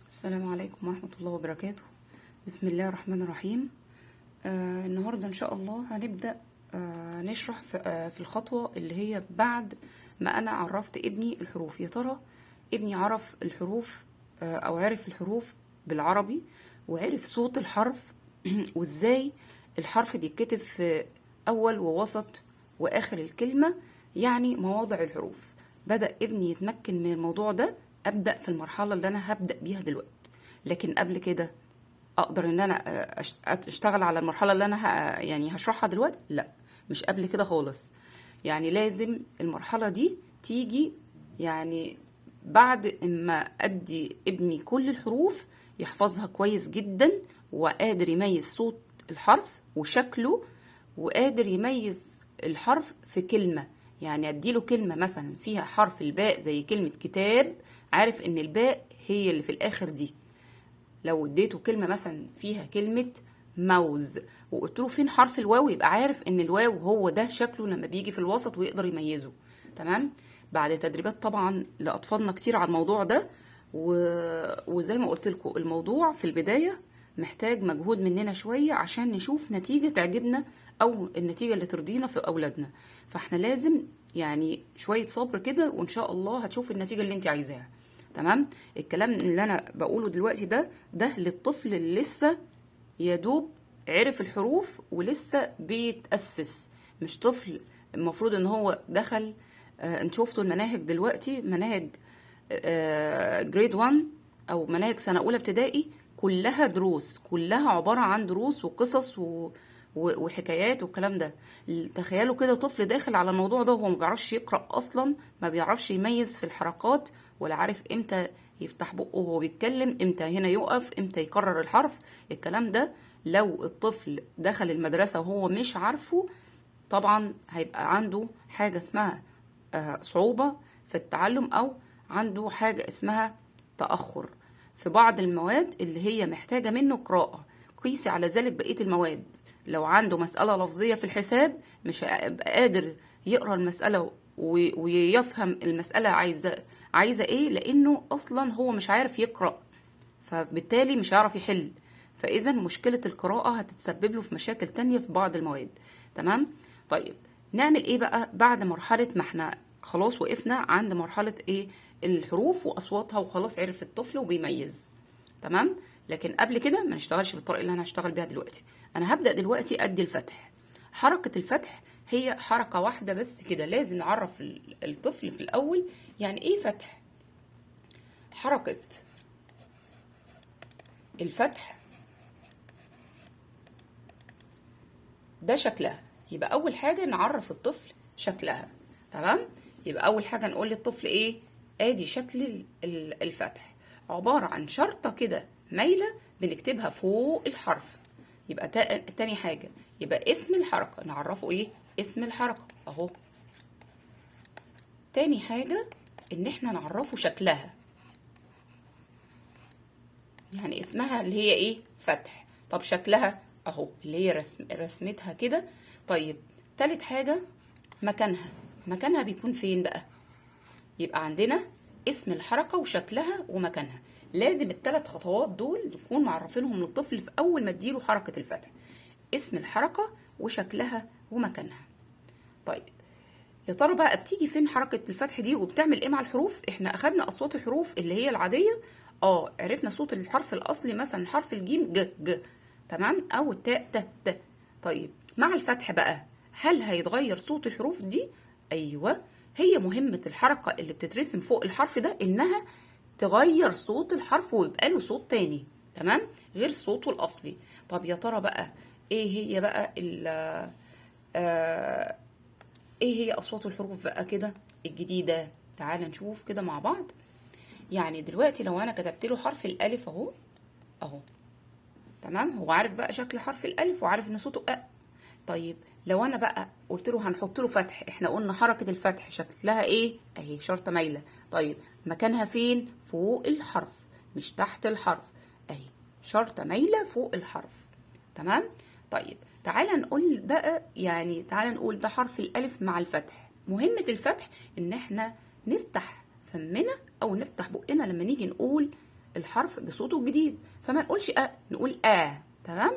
السلام عليكم ورحمة الله وبركاته. بسم الله الرحمن الرحيم. النهاردة إن شاء الله هنبدأ نشرح في الخطوة اللي هي بعد ما أنا عرفت ابني الحروف. يا ترى ابني عرف الحروف أو عرف الحروف بالعربي وعرف صوت الحرف وإزاي الحرف بيتكتب في أول ووسط وآخر الكلمة، يعني مواضع الحروف. بدأ ابني يتمكن من الموضوع ده. أبدأ في المرحلة اللي أنا هبدأ بيها دلوقتي، لكن قبل كده أقدر إن أنا أشتغل على المرحلة اللي أنا يعني هشرحها دلوقتي؟ لا، مش قبل كده خالص. يعني لازم المرحلة دي تيجي يعني بعد ما أدي ابني كل الحروف يحفظها كويس جدا، وقادر يميز صوت الحرف وشكله، وقادر يميز الحرف في كلمة. يعني اديله كلمة مثلا فيها حرف الباء زي كلمة كتاب، عارف ان الباء هي اللي في الاخر دي. لو اديته كلمة مثلا فيها كلمة موز وقلت له فين حرف الواو، يبقى عارف ان الواو هو ده شكله لما بيجي في الوسط ويقدر يميزه. تمام. بعد تدريبات طبعا لأطفالنا كتير على الموضوع ده، وزي ما قلت لكم الموضوع في البداية محتاج مجهود مننا شوية عشان نشوف نتيجة تعجبنا أو النتيجة اللي ترضينا في أولادنا. فاحنا لازم يعني شوية صبر كده، وإن شاء الله هتشوف النتيجة اللي انت عايزاها. تمام. الكلام اللي أنا بقوله دلوقتي ده للطفل اللي لسه يدوب عرف الحروف ولسه بيتأسس، مش طفل المفروض ان هو دخل. انت شفتوا المناهج دلوقتي، مناهج جريد 1 او مناهج سنة اولى ابتدائي، كلها دروس، كلها عبارة عن دروس وقصص وحكايات والكلام ده. تخيلوا كده طفل داخل على الموضوع ده وهو ما بيعرفش يقرأ اصلا، ما بيعرفش يميز في الحركات، ولا عارف امتى يفتح بقه وهو بيتكلم، امتى هنا يقف، امتى يكرر الحرف. الكلام ده لو الطفل دخل المدرسة وهو مش عارفه، طبعا هيبقى عنده حاجة اسمها صعوبة في التعلم، أو عنده حاجة اسمها تأخر في بعض المواد اللي هي محتاجة منه قراءة. قيسي على ذلك بقية المواد. لو عنده مسألة لفظية في الحساب مش هيبقى قادر يقرأ المسألة ويفهم المسألة عايزة ايه، لأنه أصلا هو مش عارف يقرأ، فبالتالي مش هيعرف يحل. فإذا مشكلة القراءة هتتسبب له في مشاكل تانية في بعض المواد. تمام. طيب نعمل ايه بقى بعد مرحلة ما احنا خلاص وقفنا عند مرحلة ايه؟ الحروف وأصواتها، وخلاص عرف الطفل وبيميز. تمام. لكن قبل كده ما نشتغلش بالطريقة اللي انا هشتغل بيها دلوقتي. انا هبدأ دلوقتي ادي الفتح. حركة الفتح هي حركة واحدة بس كده. لازم نعرف الطفل في الأول يعني ايه فتح. حركة الفتح ده شكلها. يبقى اول حاجة نعرف الطفل شكلها. تمام. يبقى اول حاجة نقول للطفل ايه؟ ادي شكل الفتح، عبارة عن شرطة كده مايلة بنكتبها فوق الحرف. يبقى تاني حاجة يبقى اسم الحركة، نعرفه ايه؟ اسم الحركة اهو. تاني حاجة ان احنا نعرفه شكلها، يعني اسمها اللي هي ايه؟ فتح. طب شكلها اهو اللي هي رسمتها كده. طيب تالت حاجة مكانها. مكانها بيكون فين بقى؟ يبقى عندنا اسم الحركة وشكلها ومكانها. لازم الثلاث خطوات دول نكون معرفينهم للطفل في اول ما اديله حركة الفتح: اسم الحركة وشكلها ومكانها. طيب يا ترى بقى بتيجي فين حركة الفتح دي وبتعمل ايه مع الحروف؟ احنا اخدنا اصوات الحروف اللي هي العادية. عرفنا صوت الحرف الاصلي مثلا حرف الجيم ج. تمام. او التاء ت. طيب مع الفتح بقى هل هيتغير صوت الحروف دي؟ ايوه. هي مهمة الحركة اللي بتترسم فوق الحرف ده انها تغير صوت الحرف ويبقى له صوت تاني. تمام. غير صوته الاصلي. طب يا ترى بقى ايه هي بقى ايه هي اصوات الحروف بقى كده الجديدة؟ تعال نشوف كده مع بعض. يعني دلوقتي لو انا كتبت له حرف الالف اهو. تمام. هو عارف بقى شكل حرف الالف وعارف ان صوته طيب لو انا بقى قلت له هنحط له فتح، احنا قلنا حركة الفتح شكلها ايه؟ اهي شرطة مايلة. طيب مكانها فين؟ فوق الحرف مش تحت الحرف. اهي شرطة مايلة فوق الحرف. تمام. طيب تعالى نقول بقى، يعني تعالى نقول ده حرف الالف مع الفتح. مهمة الفتح ان احنا نفتح فمنا او نفتح بقنا لما نيجي نقول الحرف بصوته الجديد، فما نقولش نقول تمام.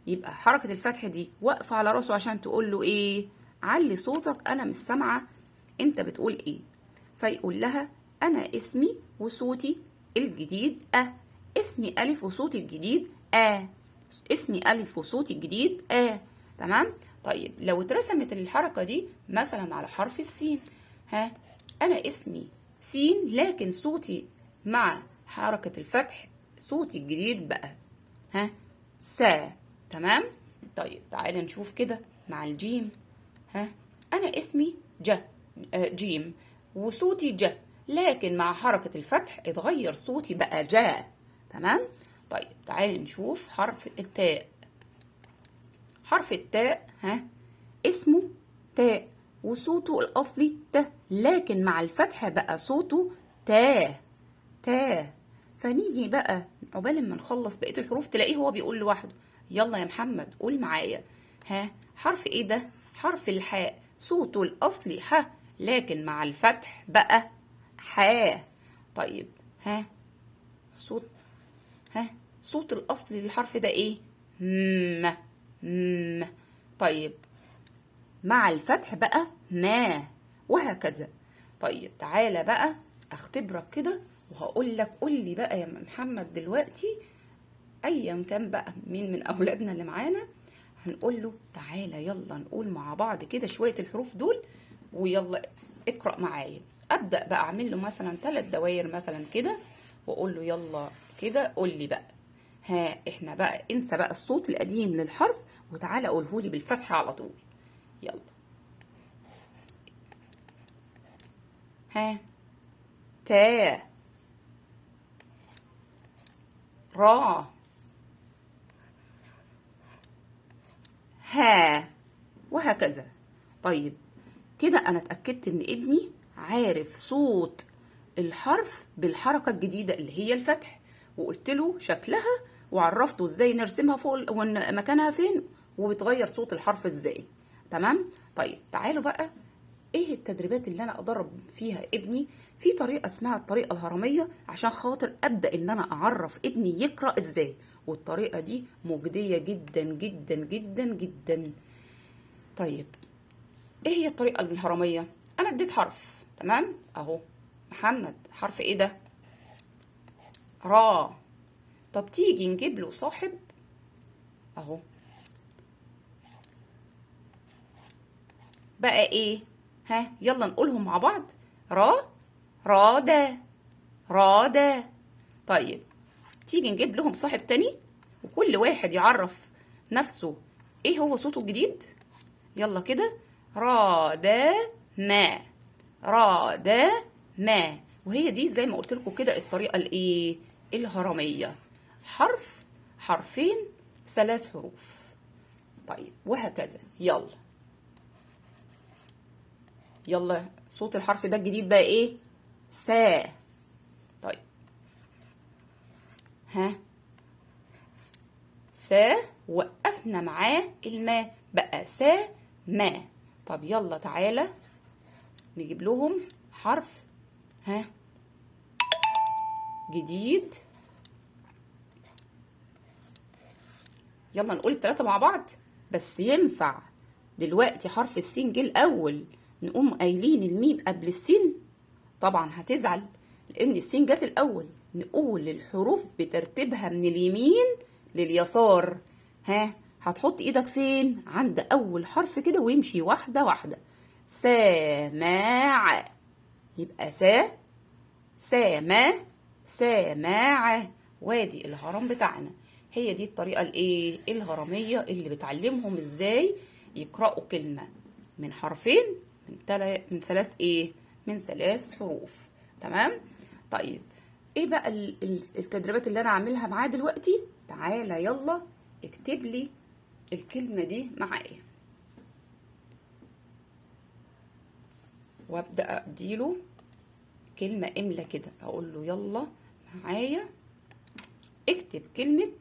يبقى حركة الفتح دي واقفة على راسه عشان تقول له ايه؟ علي صوتك، انا مش سامعة انت بتقول ايه. فيقول لها انا اسمي وصوتي الجديد اسمي الف وصوتي الجديد اسمي الف وصوتي الجديد تمام. طيب لو اترسمت الحركة دي مثلا على حرف السين، انا اسمي سين لكن صوتي مع حركة الفتح صوتي الجديد بقى سا. تمام. طيب تعالى نشوف كده مع الجيم. انا اسمي جيم وصوتي لكن مع حركة الفتح اتغير صوتي بقى تمام. طيب تعالى نشوف حرف التاء. حرف التاء اسمه تاء وصوته الأصلي لكن مع الفتح بقى صوته تا. فنيجي بقى عقبال ما نخلص بقية الحروف تلاقيه هو بيقول لوحده. يلا يا محمد قول معايا. حرف ايه ده؟ حرف الحاء صوته الأصلي لكن مع الفتح بقى طيب صوت الأصلي للحرف ده ايه؟ طيب مع الفتح بقى ما، وهكذا. طيب تعالى بقى اختبرك كده وهقول لك قول لي بقى يا محمد دلوقتي ايا كان بقى مين من اولادنا اللي معانا، هنقول له تعالى يلا نقول مع بعض كده شوية الحروف دول ويلا اقرأ معايا. ابدأ بقى اعمل له مثلا 3 دوائر مثلا كده واقول له يلا كده قول لي بقى. احنا بقى انسى بقى الصوت القديم للحرف وتعالى قوله لي بالفتح على طول. يلا تا را وهكذا. طيب كده انا اتأكدت ان ابني عارف صوت الحرف بالحركة الجديدة اللي هي الفتح، وقلت له شكلها وعرفته ازاي نرسمها فوق مكانها فين وبتغير صوت الحرف ازاي. تمام. طيب تعالوا بقى ايه التدريبات اللي انا ادرب فيها ابني. في طريقه اسمها الطريقه الهرميه عشان خاطر ابدا ان انا اعرف ابني يقرا ازاي، والطريقه دي مجديه جدا جدا جدا جدا. طيب ايه هي الطريقه الهرميه؟ انا اديت حرف تمام اهو محمد، حرف ايه ده؟ را. طب تيجي نجيب له صاحب اهو بقى ايه؟ يلا نقولهم مع بعض. رادا. طيب تيجي نجيب لهم صاحب تاني وكل واحد يعرف نفسه ايه هو صوته الجديد. يلا كده رادا ما. وهي دي زي ما قلت لكم كده الطريقه الايه الهرميه، حرف حرفين 3 حروف. طيب وهكذا. يلا صوت الحرف ده الجديد بقى ايه؟ سا. طيب سا وقفنا معاه الماء بقى ما. طب يلا تعالى نجيب لهم حرف جديد. يلا نقول ال3 مع بعض. بس ينفع دلوقتي حرف السين جه الاول نقوم قايلين الميم قبل السين؟ طبعا هتزعل لان السين جت الاول. نقول الحروف بترتيبها من اليمين لليسار. هتحط ايدك فين؟ عند اول حرف كده ويمشي واحده واحده. سامع. يبقى سامع. وادي الهرم بتاعنا. هي دي الطريقه الايه الهرميه اللي بتعلمهم ازاي يقرأوا كلمه من حرفين من 3 حروف. تمام. طيب ايه بقى التدريبات اللي انا اعملها معاه دلوقتي؟ تعالى يلا اكتب لي الكلمة دي معايا وابدأ اديله كلمة املا كده. اقول له يلا معايا اكتب كلمة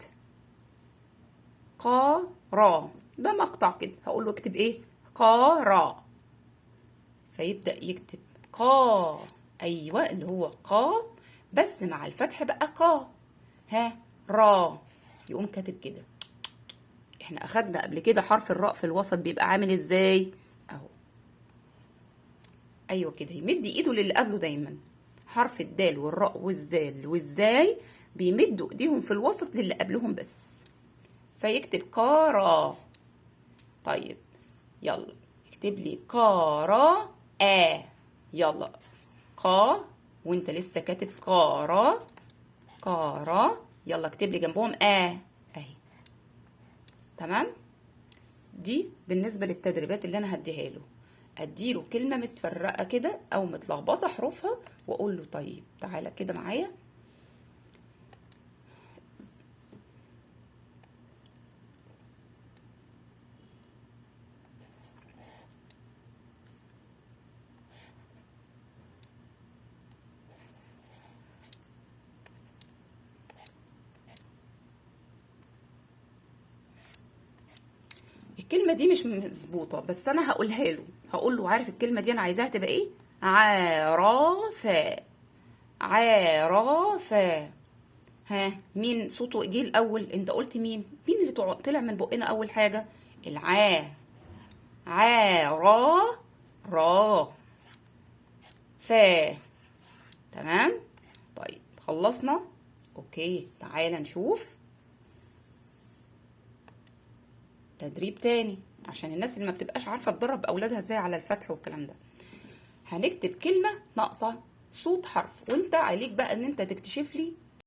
قارا. ده مقطع كده هقول له اكتب ايه؟ قارا. فيبدأ يكتب ايوه اللي هو بس مع الفتح بقى ها را، يقوم كاتب كده. احنا اخدنا قبل كده حرف الراء في الوسط بيبقى عامل ازاي اهو. ايوه كده، يمد ايده للي قبله دايما. حرف الدال والراء والزال والزاي بيمدوا ايديهم في الوسط للي قبلهم بس، فيكتب كارا. طيب يلا اكتب لي كارا يلا قا، وانت لسه كاتب كارا. كارا، يلا اكتب لي جنبهم اهي. تمام. دي بالنسبه للتدريبات اللي انا هديها له. اديله كلمه متفرقه كده او متلخبطه حروفها، واقول له طيب تعالى كده معايا. الكلمه دي مش مظبوطه، بس انا هقولها له. هقول له عارف الكلمه دي انا عايزاها تبقى ايه؟ عرافه. عرافه. ها مين صوته جه الاول؟ انت قلت مين اللي طلع من بقنا اول حاجه؟ العا. عا را فا. تمام. طيب خلصنا. اوكي تعالى نشوف تدريب تاني عشان الناس اللي ما بتبقاش عارفه تدرب اولادها ازاي على الفتح والكلام ده. هنكتب كلمه ناقصه صوت حرف، وانت عليك بقى ان انت تكتشف لي